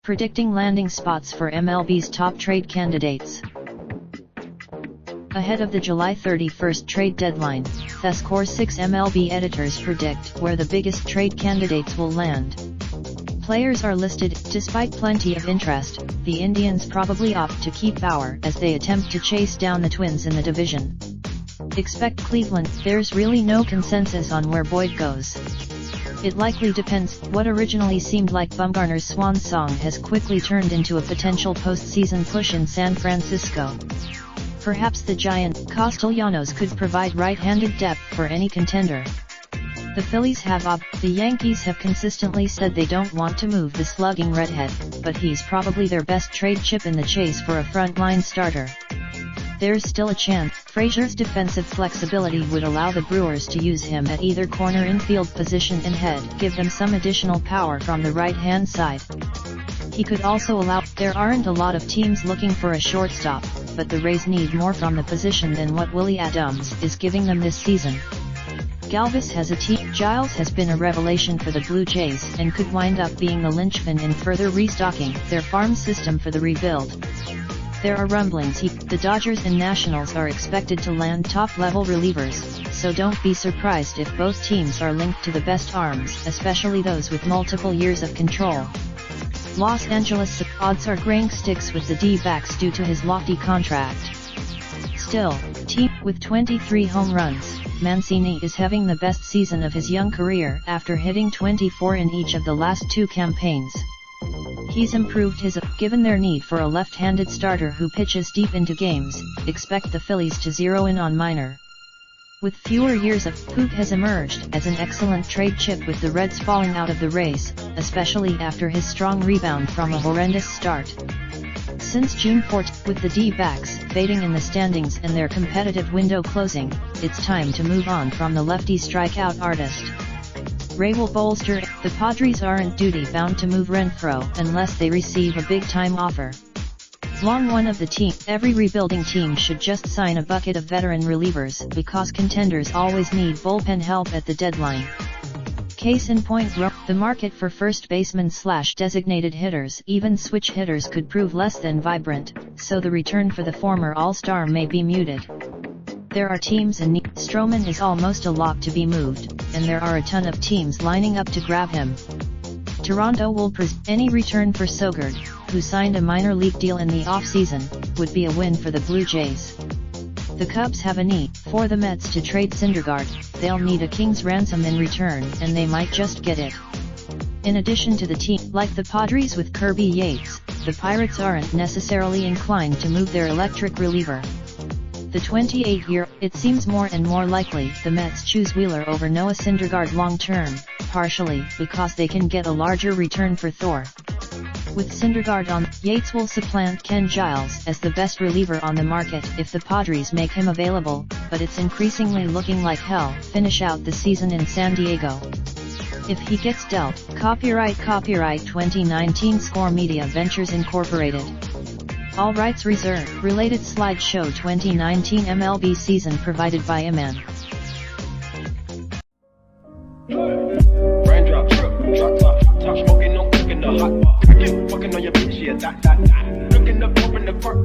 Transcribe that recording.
Predicting landing spots for MLB's top trade candidates. Ahead of the July 31st trade deadline, TheScore's 6 MLB editors predict where the biggest trade candidates will land. Players are listed. Despite plenty of interest, the Indians probably opt to keep Bauer as they attempt to chase down the Twins in the division. Expect Cleveland. There's really no consensus on where Boyd goes. It likely depends. What originally seemed like Bumgarner's swan song has quickly turned into a potential postseason push in San Francisco. Perhaps the giant Castellanos could provide right-handed depth for any contender. The Phillies have the Yankees have consistently said they don't want to move the slugging redhead, but he's probably their best trade chip in the chase for a frontline starter. There's still a chance. Frazier's defensive flexibility would allow the Brewers to use him at either corner infield position and head, give them some additional power from the right-hand side. He could also allow. There aren't a lot of teams looking for a shortstop, but the Rays need more from the position than what Willie Adams is giving them this season. Galvis has a team. Giles has been a revelation for the Blue Jays and could wind up being the linchpin in further restocking their farm system for the rebuild. There are rumblings the Dodgers and Nationals are expected to land top-level relievers, so don't be surprised if both teams are linked to the best arms, especially those with multiple years of control. Los Angeles odds are Greinke sticks with the D-backs due to his lofty contract. Still, team with 23 home runs, Mancini is having the best season of his young career after hitting 24 in each of the last 2 campaigns. He's improved his given their need for a left-handed starter who pitches deep into games. Expect the Phillies to zero in on Minor. With fewer years of Puig has emerged as an excellent trade chip with the Reds falling out of the race, especially after his strong rebound from a horrendous start. Since June 4, with the D-backs fading in the standings and their competitive window closing, it's time to move on from the lefty strikeout artist. Ray will bolster. The Padres aren't duty-bound to move Renfroe unless they receive a big-time offer. Long one of the team. Every rebuilding team should just sign a bucket of veteran relievers because contenders always need bullpen help at the deadline. Case in point, the market for first baseman/designated hitters, even switch hitters, could prove less than vibrant, so the return for the former All-Star may be muted. There are teams in need. Stroman is almost a lock to be moved, and there are a ton of teams lining up to grab him. Toronto will any return for Sogard, who signed a minor league deal in the offseason, would be a win for the Blue Jays. The Cubs have a need. For the Mets to trade Syndergaard, they'll need a king's ransom in return, and they might just get it. In addition to the team, like the Padres with Kirby Yates, the Pirates aren't necessarily inclined to move their electric reliever. The 28-year, it seems more and more likely the Mets choose Wheeler over Noah Syndergaard long-term, partially because they can get a larger return for Thor. With Syndergaard on, Yates will supplant Ken Giles as the best reliever on the market if the Padres make him available, but it's increasingly looking like hell. Finish out the season in San Diego. If he gets dealt, copyright 2019 Score Media Ventures Incorporated. All rights reserved. Related slideshow 2019 MLB season provided by Iman. Raindrop, drop top smoking, no cooking the hot bar. Fucking on your bitch, yeah, that. Looking up, open the park.